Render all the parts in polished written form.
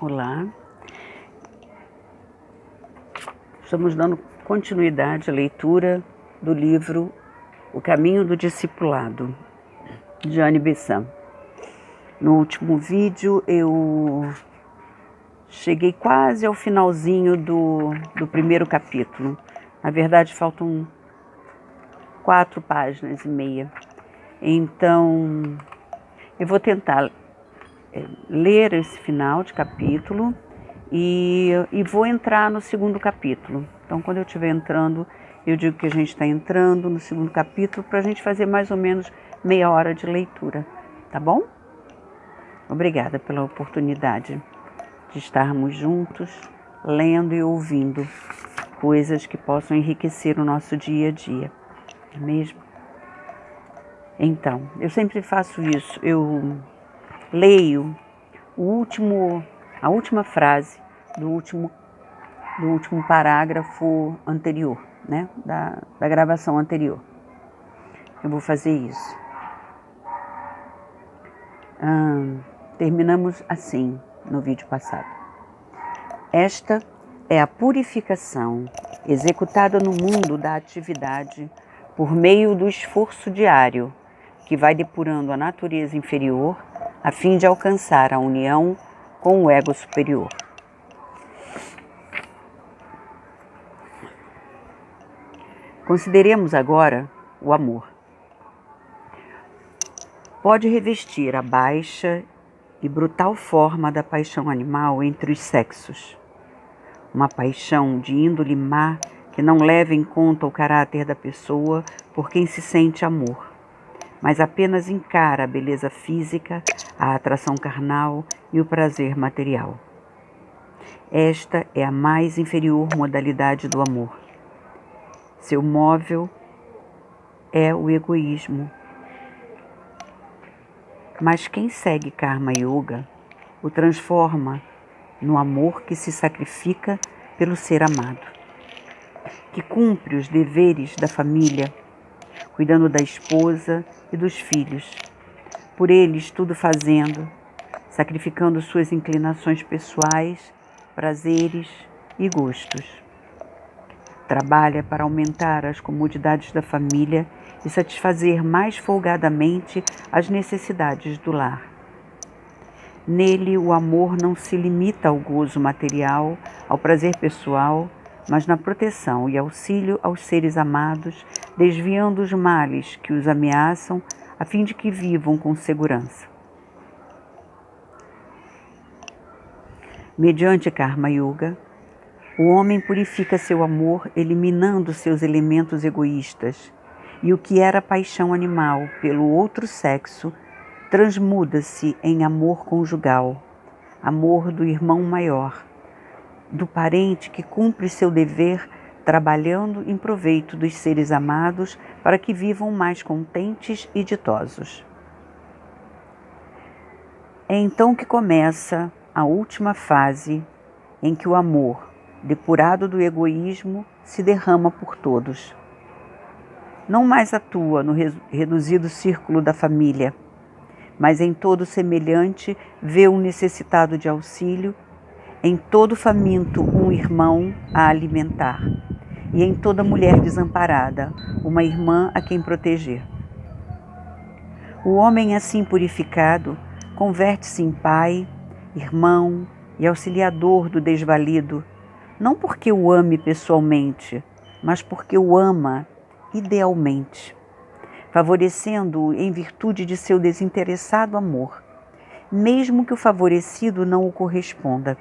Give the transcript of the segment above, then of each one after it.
Olá, estamos dando continuidade à leitura do livro O Caminho do Discipulado, de Anne Besant. No último vídeo eu cheguei quase ao finalzinho do primeiro capítulo. Na verdade faltam 4 páginas e meia. Então eu vou tentar ler esse final de capítulo e vou entrar no segundo capítulo. Então, quando eu estiver entrando, eu digo que a gente está entrando no segundo capítulo para a gente fazer mais ou menos meia hora de leitura, tá bom? Obrigada pela oportunidade de estarmos juntos, lendo e ouvindo coisas que possam enriquecer o nosso dia a dia, não é mesmo? Então, eu sempre faço isso, eu leio a última frase do último parágrafo anterior, né? Da gravação anterior. Eu vou fazer isso. Terminamos assim no vídeo passado. Esta é a purificação executada no mundo da atividade por meio do esforço diário, que vai depurando a natureza inferior a fim de alcançar a união com o ego superior. Consideremos agora o amor. Pode revestir a baixa e brutal forma da paixão animal entre os sexos. Uma paixão de índole má que não leva em conta o caráter da pessoa por quem se sente amor, mas apenas encara a beleza física, a atração carnal e o prazer material. Esta é a mais inferior modalidade do amor. Seu móvel é o egoísmo. Mas quem segue Karma Yoga o transforma no amor que se sacrifica pelo ser amado, que cumpre os deveres da família, cuidando da esposa e dos filhos, por eles tudo fazendo, sacrificando suas inclinações pessoais, prazeres e gostos. Trabalha para aumentar as comodidades da família e satisfazer mais folgadamente as necessidades do lar. Nele, o amor não se limita ao gozo material, ao prazer pessoal, mas na proteção e auxílio aos seres amados, desviando os males que os ameaçam, a fim de que vivam com segurança. Mediante Karma Yoga, o homem purifica seu amor, eliminando seus elementos egoístas, e o que era paixão animal pelo outro sexo transmuda-se em amor conjugal, amor do irmão maior, do parente que cumpre seu dever trabalhando em proveito dos seres amados para que vivam mais contentes e ditosos. É então que começa a última fase em que o amor, depurado do egoísmo, se derrama por todos. Não mais atua no reduzido círculo da família, mas em todo semelhante vê um necessitado de auxílio, em todo faminto um irmão a alimentar, e em toda mulher desamparada uma irmã a quem proteger. O homem assim purificado converte-se em pai, irmão e auxiliador do desvalido, não porque o ame pessoalmente, mas porque o ama idealmente, favorecendo-o em virtude de seu desinteressado amor, mesmo que o favorecido não o corresponda.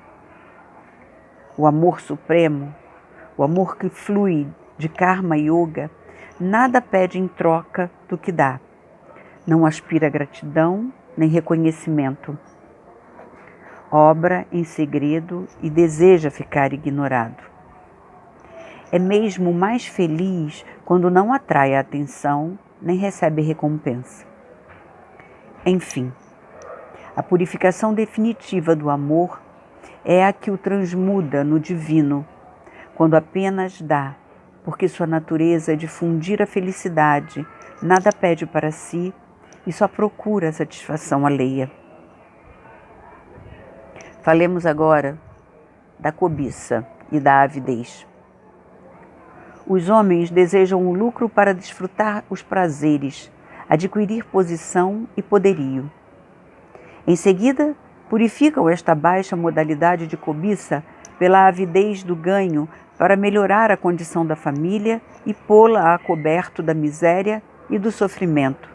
O amor supremo, o amor que flui de Karma Yoga, nada pede em troca do que dá. Não aspira gratidão nem reconhecimento. Obra em segredo e deseja ficar ignorado. É mesmo mais feliz quando não atrai a atenção nem recebe recompensa. Enfim, a purificação definitiva do amor é a que o transmuda no divino, quando apenas dá, porque sua natureza é difundir a felicidade, nada pede para si e só procura a satisfação alheia. Falemos agora da cobiça e da avidez. Os homens desejam o lucro para desfrutar os prazeres, adquirir posição e poderio. Em seguida, purificam esta baixa modalidade de cobiça pela avidez do ganho para melhorar a condição da família e pô-la a coberto da miséria e do sofrimento.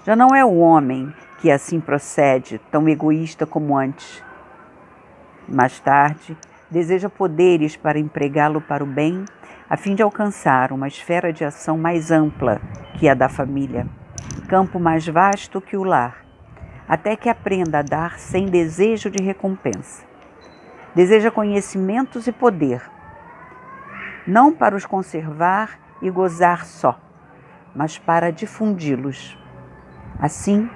Já não é o homem que assim procede, tão egoísta como antes. Mais tarde, deseja poderes para empregá-lo para o bem, a fim de alcançar uma esfera de ação mais ampla que a da família, campo mais vasto que o lar, até que aprenda a dar sem desejo de recompensa. Deseja conhecimentos e poder, não para os conservar e gozar só, mas para difundi-los. Assim,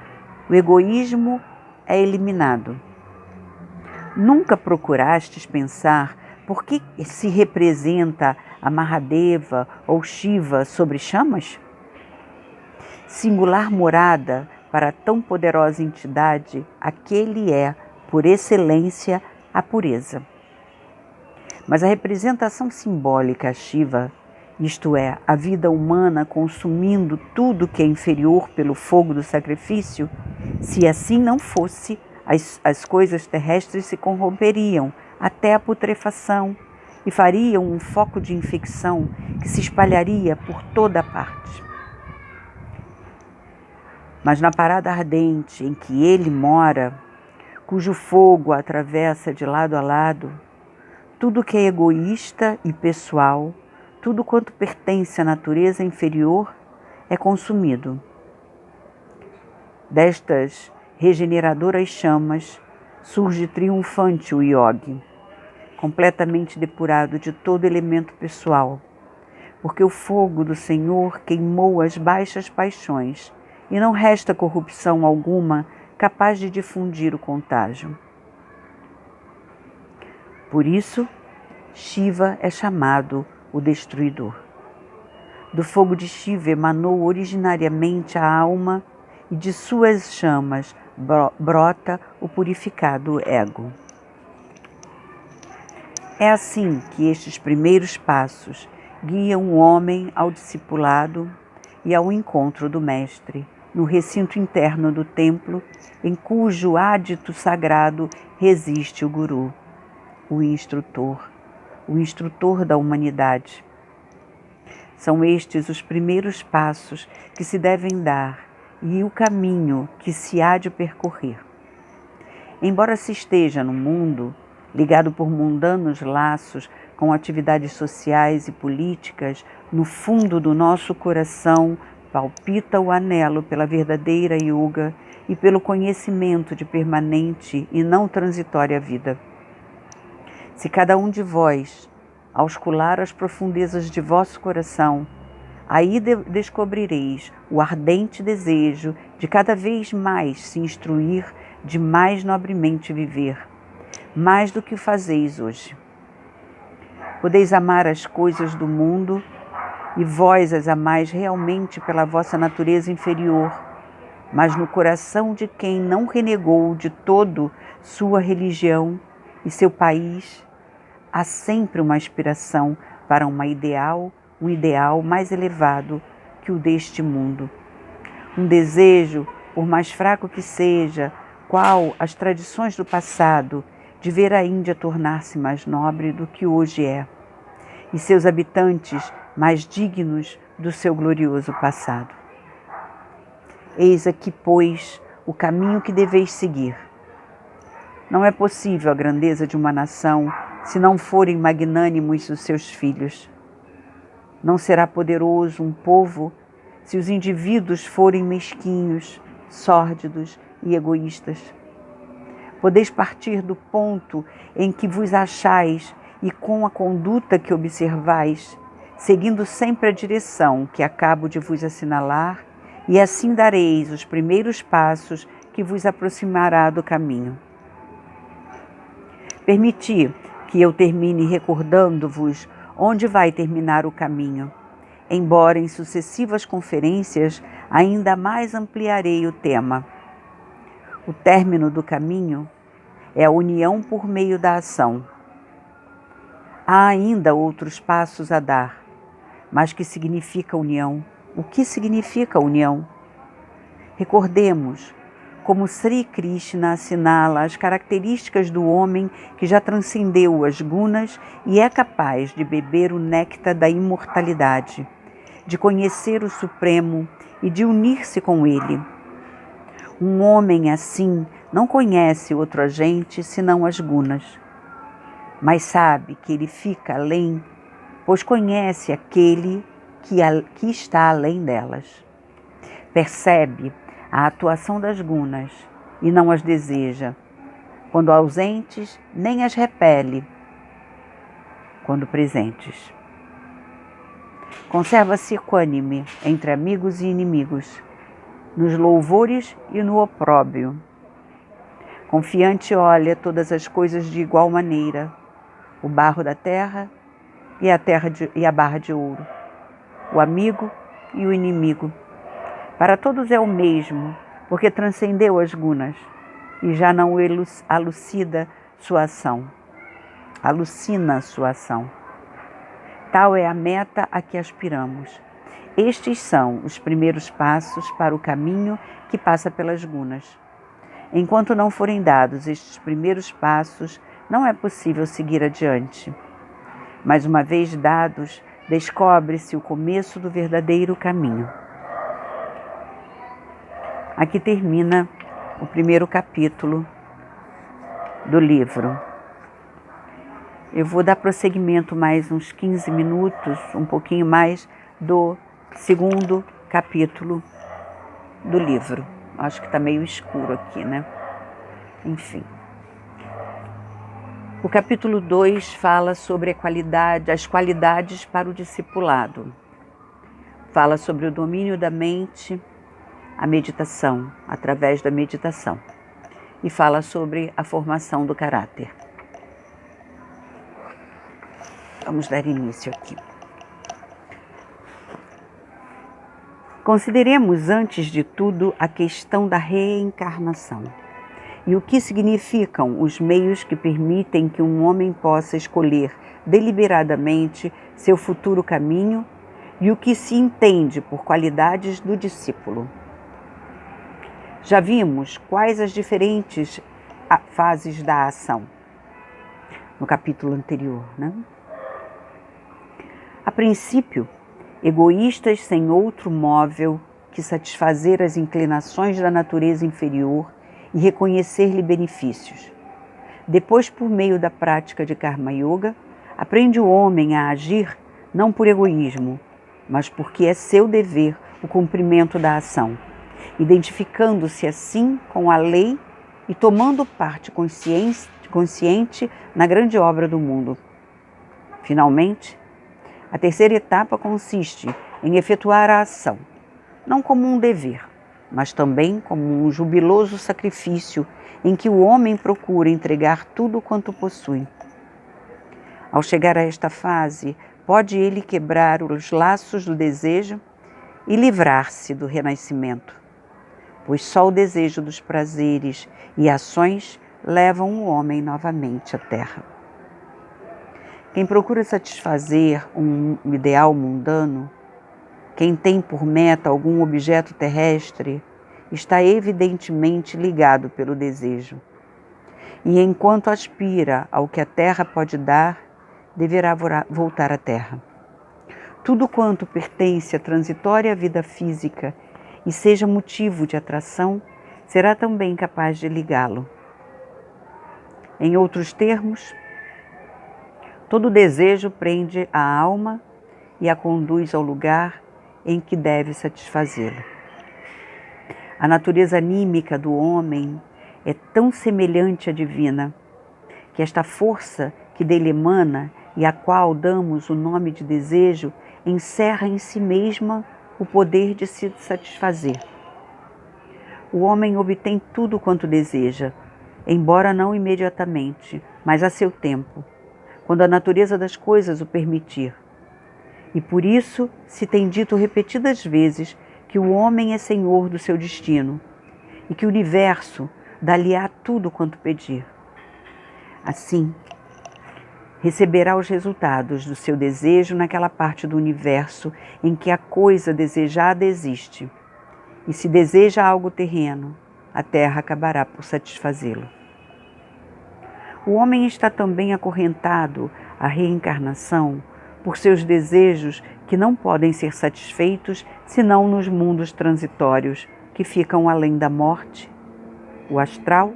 o egoísmo é eliminado. Nunca procurastes pensar por que se representa a Mahadeva ou Shiva sobre chamas? Singular morada para tão poderosa entidade, aquele é, por excelência, a pureza. Mas a representação simbólica a Shiva, isto é, a vida humana consumindo tudo que é inferior pelo fogo do sacrifício, se assim não fosse, as coisas terrestres se corromperiam até a putrefação e fariam um foco de infecção que se espalharia por toda a parte. Mas na parada ardente em que ele mora, cujo fogo atravessa de lado a lado, tudo que é egoísta e pessoal, tudo quanto pertence à natureza inferior, é consumido. Destas regeneradoras chamas, surge triunfante o yogi, completamente depurado de todo elemento pessoal, porque o fogo do Senhor queimou as baixas paixões e não resta corrupção alguma capaz de difundir o contágio. Por isso, Shiva é chamado o Destruidor. Do fogo de Shiva emanou originariamente a alma e de suas chamas brota o purificado ego. É assim que estes primeiros passos guiam o homem ao discipulado e ao encontro do Mestre, no recinto interno do templo, em cujo ádito sagrado resiste o Guru, o instrutor da humanidade. São estes os primeiros passos que se devem dar e o caminho que se há de percorrer. Embora se esteja no mundo, ligado por mundanos laços com atividades sociais e políticas, no fundo do nosso coração palpita o anelo pela verdadeira yoga e pelo conhecimento de permanente e não transitória vida. Se cada um de vós auscular as profundezas de vosso coração, aí descobrireis o ardente desejo de cada vez mais se instruir, de mais nobremente viver, mais do que fazeis hoje. Podeis amar as coisas do mundo e vós as amais realmente pela vossa natureza inferior, mas no coração de quem não renegou de todo sua religião e seu país, há sempre uma aspiração para um ideal mais elevado que o deste mundo. Um desejo, por mais fraco que seja, qual as tradições do passado, de ver a Índia tornar-se mais nobre do que hoje é, e seus habitantes mais dignos do seu glorioso passado. Eis aqui, pois, o caminho que deveis seguir. Não é possível a grandeza de uma nação se não forem magnânimos os seus filhos. Não será poderoso um povo se os indivíduos forem mesquinhos, sórdidos e egoístas. Podeis partir do ponto em que vos achais e com a conduta que observais, seguindo sempre a direção que acabo de vos assinalar, e assim dareis os primeiros passos que vos aproximará do caminho. Permiti que eu termine recordando-vos onde vai terminar o caminho, embora em sucessivas conferências ainda mais ampliarei o tema. O término do caminho é a união por meio da ação. Há ainda outros passos a dar. Mas que significa união? O que significa união? Recordemos como Sri Krishna assinala as características do homem que já transcendeu as gunas e é capaz de beber o néctar da imortalidade, de conhecer o Supremo e de unir-se com ele. Um homem assim não conhece outro agente senão as gunas, mas sabe que ele fica além, pois conhece aquele que está além delas. Percebe a atuação das gunas e não as deseja, quando ausentes nem as repele, quando presentes. Conserva-se equânime entre amigos e inimigos, nos louvores e no opróbrio. Confiante olha todas as coisas de igual maneira, o barro da terra e a barra de ouro, o amigo e o inimigo. Para todos é o mesmo, porque transcendeu as gunas e já não alucina sua ação. Tal é a meta a que aspiramos. Estes são os primeiros passos para o caminho que passa pelas gunas. Enquanto não forem dados estes primeiros passos, não é possível seguir adiante. Mas uma vez dados, descobre-se o começo do verdadeiro caminho. Aqui termina o primeiro capítulo do livro. Eu vou dar prosseguimento mais uns 15 minutos, um pouquinho mais, do segundo capítulo do livro. Acho que está meio escuro aqui, né? Enfim. O capítulo 2 fala sobre as qualidades para o discipulado. Fala sobre o domínio da mente, a meditação, através da meditação. E fala sobre a formação do caráter. Vamos dar início aqui. Consideremos, antes de tudo, a questão da reencarnação e o que significam os meios que permitem que um homem possa escolher deliberadamente seu futuro caminho e o que se entende por qualidades do discípulo. Já vimos quais as diferentes fases da ação no capítulo anterior, né? A princípio, egoístas sem outro móvel que satisfazer as inclinações da natureza inferior e reconhecer-lhe benefícios. Depois, por meio da prática de Karma Yoga, aprende o homem a agir não por egoísmo, mas porque é seu dever o cumprimento da ação, identificando-se assim com a lei e tomando parte consciente na grande obra do mundo. Finalmente, a terceira etapa consiste em efetuar a ação, não como um dever, mas também como um jubiloso sacrifício em que o homem procura entregar tudo quanto possui. Ao chegar a esta fase, pode ele quebrar os laços do desejo e livrar-se do renascimento, pois só o desejo dos prazeres e ações levam o homem novamente à terra. Quem procura satisfazer um ideal mundano, quem tem por meta algum objeto terrestre, está evidentemente ligado pelo desejo. E enquanto aspira ao que a terra pode dar, deverá voltar à terra. Tudo quanto pertence à transitória vida física e seja motivo de atração, será também capaz de ligá-lo. Em outros termos, todo desejo prende a alma e a conduz ao lugar em que deve satisfazê-lo. A natureza anímica do homem é tão semelhante à divina, que esta força que dele emana e a qual damos o nome de desejo, encerra em si mesma o poder de se satisfazer. O homem obtém tudo quanto deseja, embora não imediatamente, mas a seu tempo, quando a natureza das coisas o permitir. E por isso se tem dito repetidas vezes que o homem é senhor do seu destino e que o universo dá-lhe-á tudo quanto pedir. Assim, receberá os resultados do seu desejo naquela parte do universo em que a coisa desejada existe. E se deseja algo terreno, a terra acabará por satisfazê-lo. O homem está também acorrentado à reencarnação por seus desejos que não podem ser satisfeitos senão nos mundos transitórios que ficam além da morte, o astral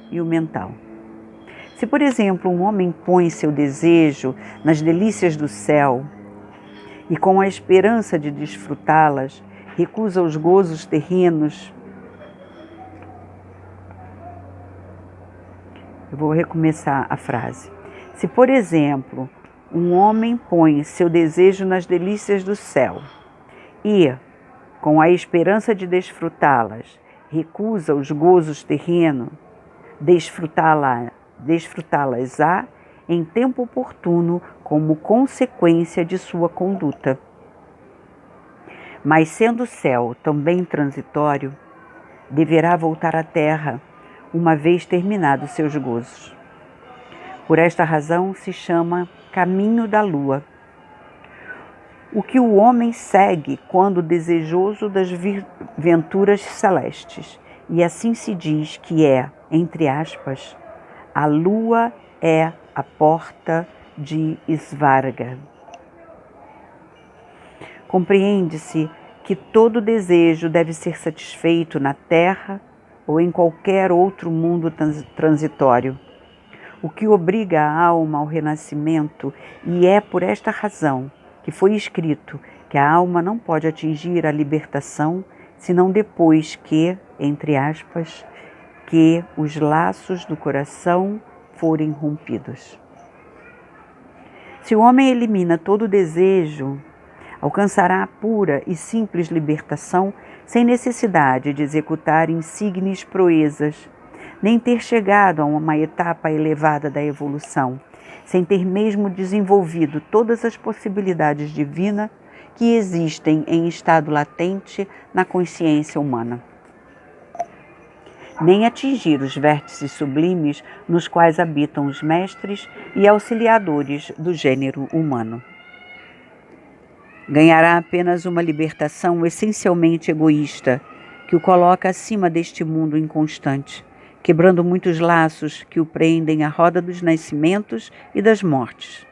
e o mental. Se, por exemplo, um homem põe seu desejo nas delícias do céu e, com a esperança de desfrutá-las, recusa os gozos terrenos. Eu vou recomeçar a frase. Se, por exemplo, um homem põe seu desejo nas delícias do céu e, com a esperança de desfrutá-las, recusa os gozos terrenos, desfrutá-las-á em tempo oportuno como consequência de sua conduta. Mas sendo o céu também transitório, deverá voltar à terra uma vez terminados seus gozos. Por esta razão se chama caminho da lua. O que o homem segue quando desejoso das venturas celestes, e assim se diz que é, entre aspas, a lua é a porta de Svarga. Compreende-se que todo desejo deve ser satisfeito na terra ou em qualquer outro mundo transitório, o que obriga a alma ao renascimento, e é por esta razão que foi escrito que a alma não pode atingir a libertação senão depois que, entre aspas, que os laços do coração forem rompidos. Se o homem elimina todo desejo, alcançará a pura e simples libertação sem necessidade de executar insígnies proezas, nem ter chegado a uma etapa elevada da evolução, sem ter mesmo desenvolvido todas as possibilidades divinas que existem em estado latente na consciência humana, nem atingir os vértices sublimes nos quais habitam os mestres e auxiliadores do gênero humano. Ganhará apenas uma libertação essencialmente egoísta, que o coloca acima deste mundo inconstante, quebrando muitos laços que o prendem à roda dos nascimentos e das mortes.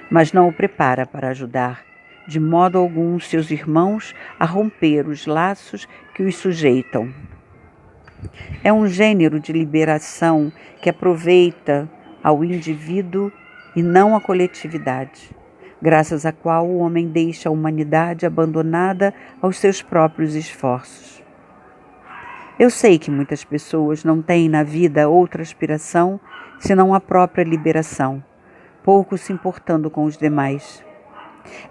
Mas não o prepara para ajudar, de modo algum, seus irmãos a romper os laços que os sujeitam. É um gênero de liberação que aproveita ao indivíduo e não à coletividade, graças à qual o homem deixa a humanidade abandonada aos seus próprios esforços. Eu sei que muitas pessoas não têm na vida outra aspiração senão a própria liberação, pouco se importando com os demais.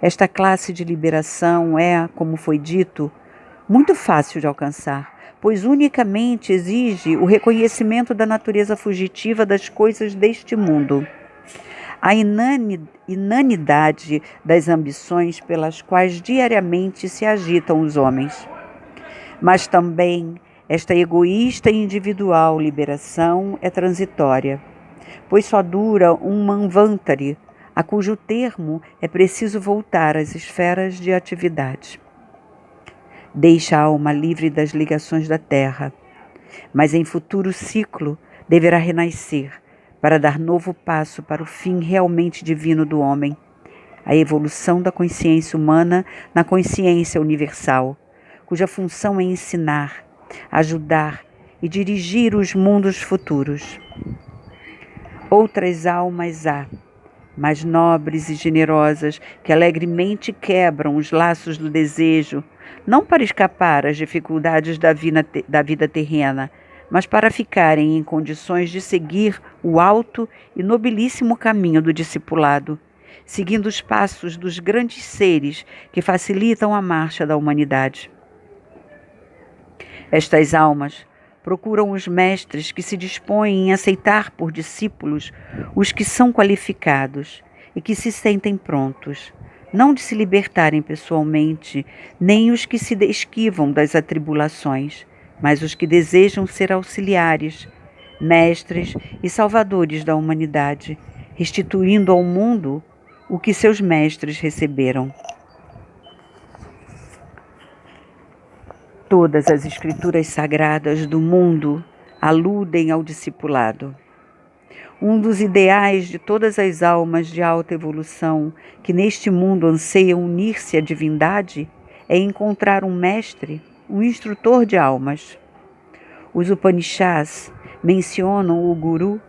Esta classe de liberação é, como foi dito, muito fácil de alcançar, pois unicamente exige o reconhecimento da natureza fugitiva das coisas deste mundo, a inanidade das ambições pelas quais diariamente se agitam os homens. Mas também esta egoísta e individual liberação é transitória, pois só dura um manvantari, a cujo termo é preciso voltar às esferas de atividade. Deixa a alma livre das ligações da terra, mas em futuro ciclo deverá renascer para dar novo passo para o fim realmente divino do homem, a evolução da consciência humana na consciência universal, cuja função é ensinar, ajudar e dirigir os mundos futuros. Outras almas há, mais nobres e generosas, que alegremente quebram os laços do desejo, não para escapar às dificuldades da vida terrena, mas para ficarem em condições de seguir o alto e nobilíssimo caminho do discipulado, seguindo os passos dos grandes seres que facilitam a marcha da humanidade. Estas almas procuram os mestres que se dispõem em aceitar por discípulos os que são qualificados e que se sentem prontos, não de se libertarem pessoalmente, nem os que se esquivam das atribulações, mas os que desejam ser auxiliares, mestres e salvadores da humanidade, restituindo ao mundo o que seus mestres receberam. Todas as escrituras sagradas do mundo aludem ao discipulado. Um dos ideais de todas as almas de alta evolução que neste mundo anseiam unir-se à divindade é encontrar um mestre, um instrutor de almas. Os Upanishads mencionam o Guru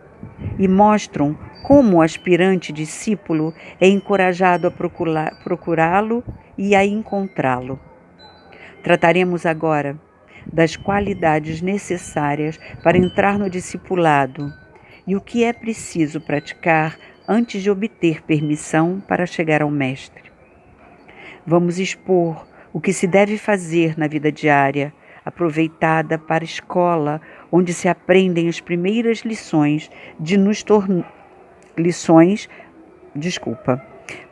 e mostram como o aspirante discípulo é encorajado a procurá-lo e a encontrá-lo. Trataremos agora das qualidades necessárias para entrar no discipulado e o que é preciso praticar antes de obter permissão para chegar ao mestre. Vamos expor o que se deve fazer na vida diária, aproveitada para a escola, onde se aprendem as primeiras lições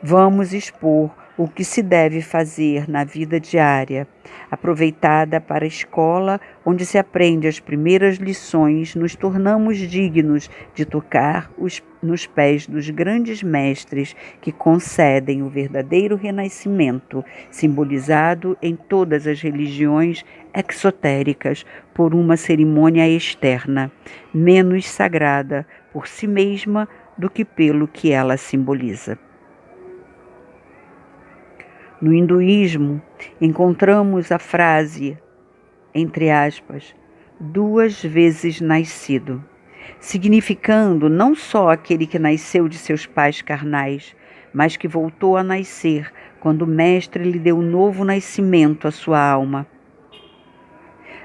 Vamos expor o que se deve fazer na vida diária, aproveitada para a escola, onde se aprende as primeiras lições, nos tornamos dignos de tocar nos pés dos grandes mestres que concedem o verdadeiro renascimento, simbolizado em todas as religiões exotéricas por uma cerimônia externa, menos sagrada por si mesma do que pelo que ela simboliza. No hinduísmo, encontramos a frase, entre aspas, 2 vezes nascido, significando não só aquele que nasceu de seus pais carnais, mas que voltou a nascer quando o Mestre lhe deu novo nascimento à sua alma.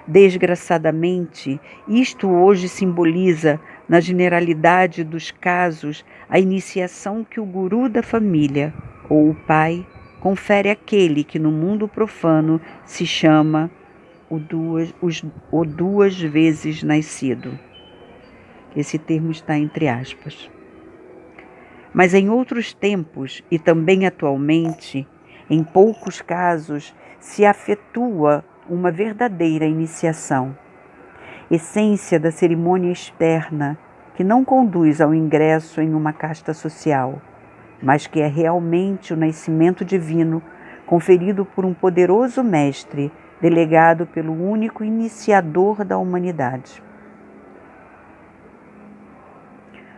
Desgraçadamente, isto hoje simboliza, na generalidade dos casos, a iniciação que o guru da família, ou o pai, confere àquele que no mundo profano se chama o 2 vezes nascido. Esse termo está entre aspas. Mas em outros tempos, e também atualmente, em poucos casos, se efetua uma verdadeira iniciação, essência da cerimônia externa que não conduz ao ingresso em uma casta social, mas que é realmente o nascimento divino conferido por um poderoso mestre, delegado pelo único iniciador da humanidade.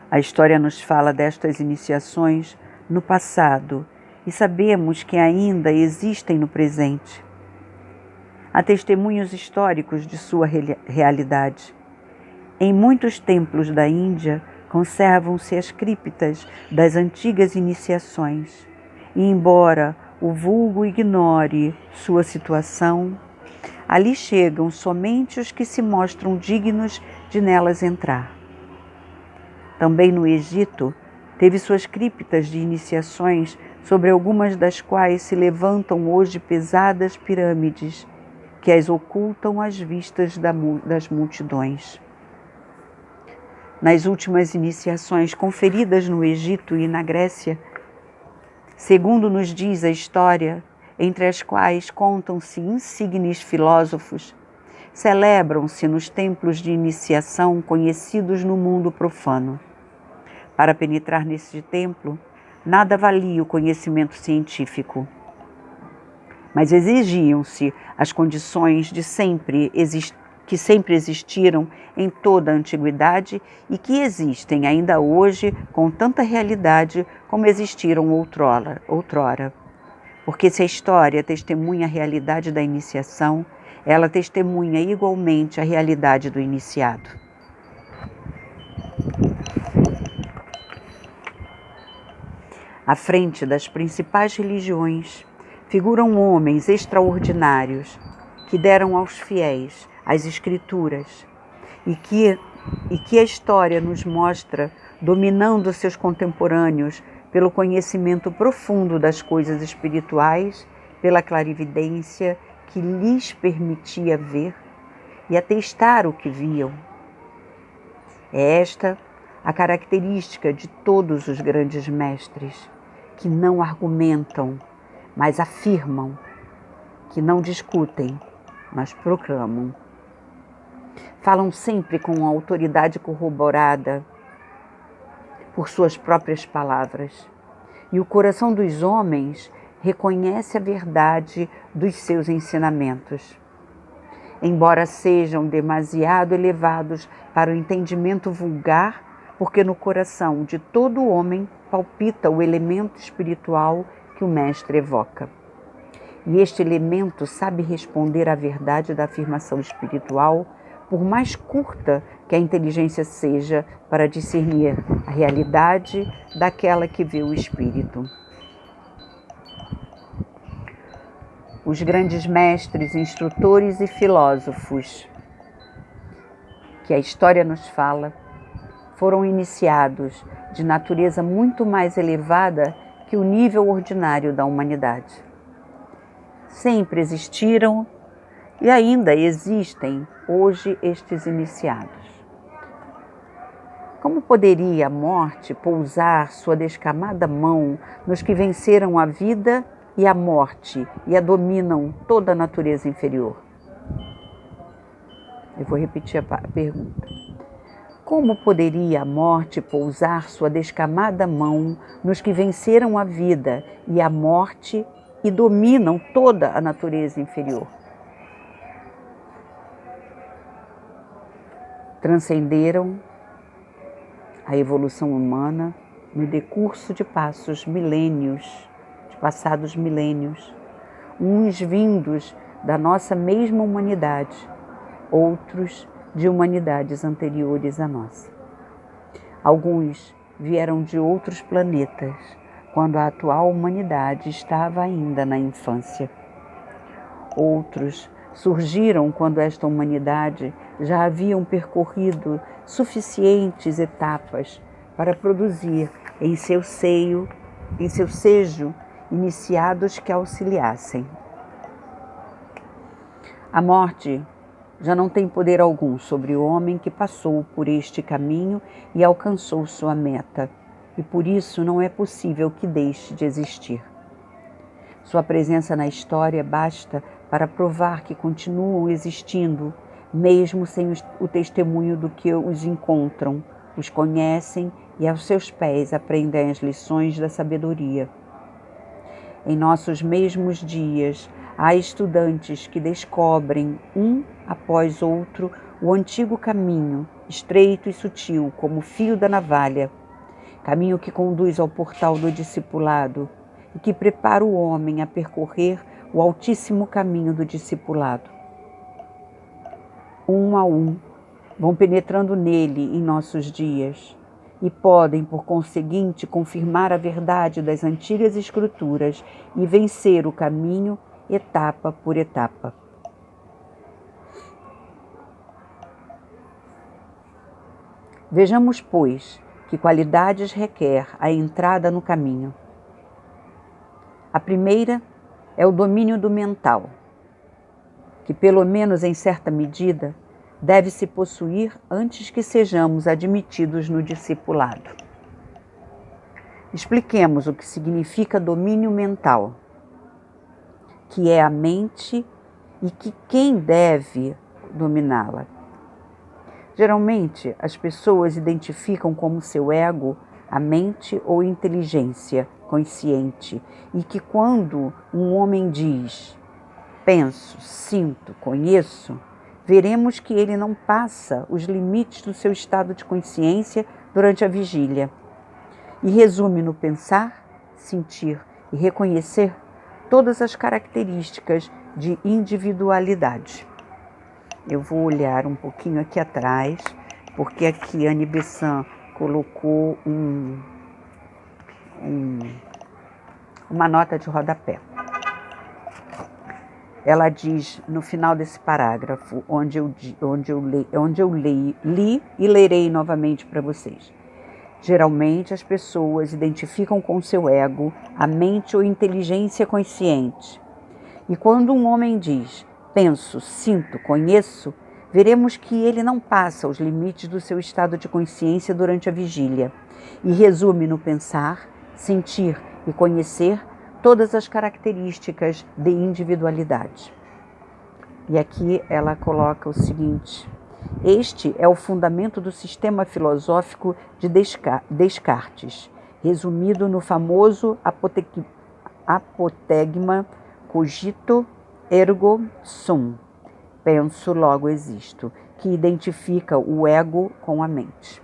A história nos fala destas iniciações no passado e sabemos que ainda existem no presente. Há testemunhos históricos de sua realidade. Em muitos templos da Índia, conservam-se as criptas das antigas iniciações, e embora o vulgo ignore sua situação, ali chegam somente os que se mostram dignos de nelas entrar. Também no Egito, teve suas criptas de iniciações, sobre algumas das quais se levantam hoje pesadas pirâmides, que as ocultam às vistas das multidões. Nas últimas iniciações conferidas no Egito e na Grécia, segundo nos diz a história, entre as quais contam-se insignes filósofos, celebram-se nos templos de iniciação conhecidos no mundo profano. Para penetrar nesse templo, nada valia o conhecimento científico, mas exigiam-se as condições que sempre existiram em toda a antiguidade e que existem ainda hoje com tanta realidade como existiram outrora. Porque se a história testemunha a realidade da iniciação, ela testemunha igualmente a realidade do iniciado. À frente das principais religiões figuram homens extraordinários que deram aos fiéis as Escrituras e que a história nos mostra dominando seus contemporâneos pelo conhecimento profundo das coisas espirituais, pela clarividência que lhes permitia ver e atestar o que viam. É esta a característica de todos os grandes mestres, que não argumentam, mas afirmam, que não discutem, mas proclamam. Falam sempre com autoridade corroborada por suas próprias palavras. E o coração dos homens reconhece a verdade dos seus ensinamentos. Embora sejam demasiado elevados para o entendimento vulgar, porque no coração de todo homem palpita o elemento espiritual que o Mestre evoca. E este elemento sabe responder à verdade da afirmação espiritual, por mais curta que a inteligência seja para discernir a realidade daquela que vê o espírito. Os grandes mestres, instrutores e filósofos que a história nos fala foram iniciados de natureza muito mais elevada que o nível ordinário da humanidade. Sempre existiram e ainda existem hoje estes iniciados. Como poderia a morte pousar sua descamada mão nos que venceram a vida e a morte e a dominam toda a natureza inferior? Eu vou repetir a pergunta. Como poderia a morte pousar sua descamada mão nos que venceram a vida e a morte e dominam toda a natureza inferior? Transcenderam a evolução humana no decurso de passados milênios, uns vindos da nossa mesma humanidade, outros de humanidades anteriores à nossa. Alguns vieram de outros planetas, quando a atual humanidade estava ainda na infância. Outros surgiram quando esta humanidade já haviam percorrido suficientes etapas para produzir em seu seio, em seu sejo, iniciados que auxiliassem. A morte já não tem poder algum sobre o homem que passou por este caminho e alcançou sua meta, e por isso não é possível que deixe de existir. Sua presença na história basta para provar que continuam existindo, mesmo sem o testemunho do que os encontram, os conhecem e aos seus pés aprendem as lições da sabedoria. Em nossos mesmos dias, há estudantes que descobrem, um após outro, o antigo caminho, estreito e sutil como o fio da navalha, caminho que conduz ao portal do discipulado e que prepara o homem a percorrer o altíssimo caminho do discipulado. Um a um, vão penetrando nele em nossos dias e podem, por conseguinte, confirmar a verdade das antigas escrituras e vencer o caminho etapa por etapa. Vejamos, pois, que qualidades requer a entrada no caminho. A primeira é o domínio do mental, que, pelo menos em certa medida, deve-se possuir antes que sejamos admitidos no discipulado. Expliquemos o que significa domínio mental, que é a mente e que quem deve dominá-la. Geralmente, as pessoas identificam como seu ego a mente ou inteligência consciente e que quando um homem diz penso, sinto, conheço, veremos que ele não passa os limites do seu estado de consciência durante a vigília e resume no pensar, sentir e reconhecer todas as características de individualidade. Eu vou olhar um pouquinho aqui atrás, porque aqui a Anne Besant colocou uma nota de rodapé. Ela diz no final desse parágrafo, onde eu li e lerei novamente para vocês. Geralmente as pessoas identificam com seu ego a mente ou inteligência consciente. E quando um homem diz penso, sinto, conheço, veremos que ele não passa os limites do seu estado de consciência durante a vigília e resume no pensar, sentir e conhecer todas as características de individualidade. E aqui ela coloca o seguinte, Este é o fundamento do sistema filosófico de Descartes, resumido no famoso apotegma cogito ergo sum, penso logo existo, que identifica o ego com a mente.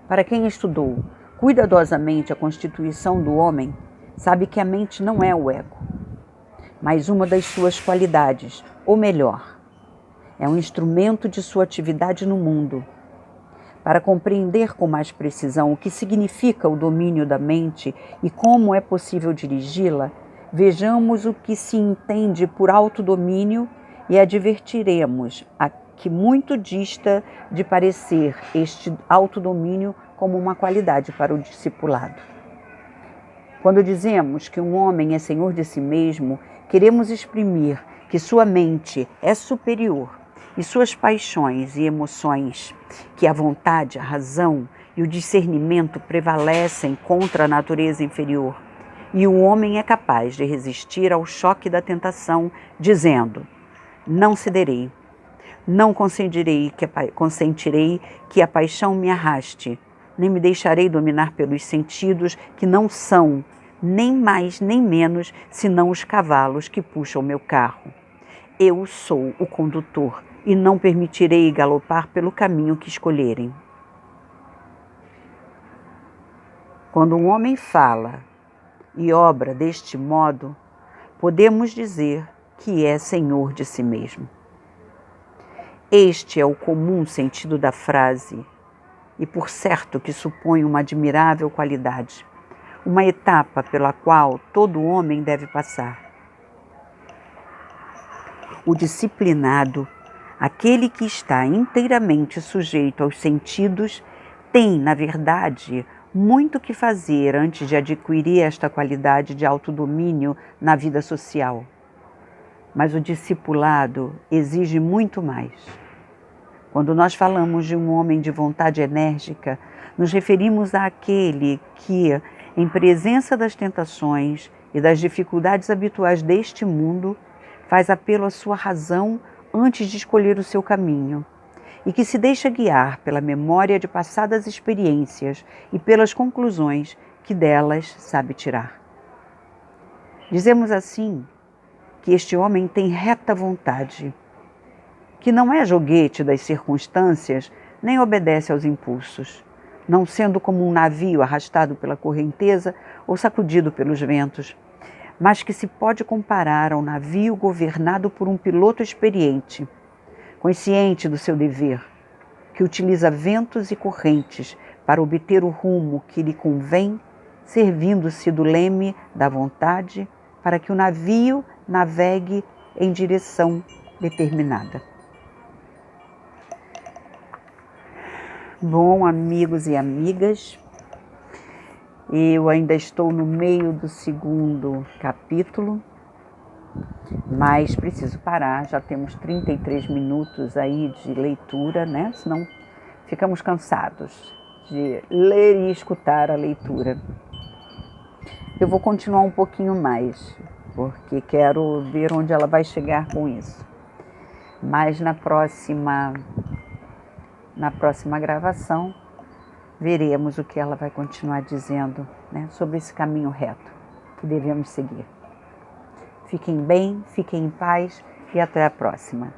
Para quem estudou cuidadosamente a constituição do homem, sabe que a mente não é o ego, mas uma das suas qualidades, ou melhor, é um instrumento de sua atividade no mundo. Para compreender com mais precisão o que significa o domínio da mente e como é possível dirigi-la, vejamos o que se entende por autodomínio e advertiremos a que muito dista de parecer este autodomínio como uma qualidade para o discipulado. Quando dizemos que um homem é senhor de si mesmo, queremos exprimir que sua mente é superior e suas paixões e emoções, que a vontade, a razão e o discernimento prevalecem contra a natureza inferior, e o homem é capaz de resistir ao choque da tentação, dizendo: não cederei, não consentirei que a paixão me arraste, nem me deixarei dominar pelos sentidos que não são, nem mais nem menos, senão os cavalos que puxam meu carro. Eu sou o condutor e não permitirei galopar pelo caminho que escolherem. Quando um homem fala e obra deste modo, podemos dizer que é senhor de si mesmo. Este é o comum sentido da frase, e por certo que supõe uma admirável qualidade, uma etapa pela qual todo homem deve passar. O disciplinado, aquele que está inteiramente sujeito aos sentidos, tem, na verdade, muito que fazer antes de adquirir esta qualidade de autodomínio na vida social. Mas o discipulado exige muito mais. Quando nós falamos de um homem de vontade enérgica, nos referimos àquele que, em presença das tentações e das dificuldades habituais deste mundo, faz apelo à sua razão antes de escolher o seu caminho, e que se deixa guiar pela memória de passadas experiências e pelas conclusões que delas sabe tirar. Dizemos assim que este homem tem reta vontade, que não é joguete das circunstâncias nem obedece aos impulsos, não sendo como um navio arrastado pela correnteza ou sacudido pelos ventos, mas que se pode comparar ao navio governado por um piloto experiente, consciente do seu dever, que utiliza ventos e correntes para obter o rumo que lhe convém, servindo-se do leme da vontade para que o navio navegue em direção determinada. Bom, amigos e amigas, eu ainda estou no meio do segundo capítulo, mas preciso parar, já temos 33 minutos aí de leitura, né? Senão ficamos cansados de ler e escutar a leitura. Eu vou continuar um pouquinho mais, porque quero ver onde ela vai chegar com isso. Mas na próxima gravação, veremos o que ela vai continuar dizendo, né, sobre esse caminho reto que devemos seguir. Fiquem bem, fiquem em paz e até a próxima.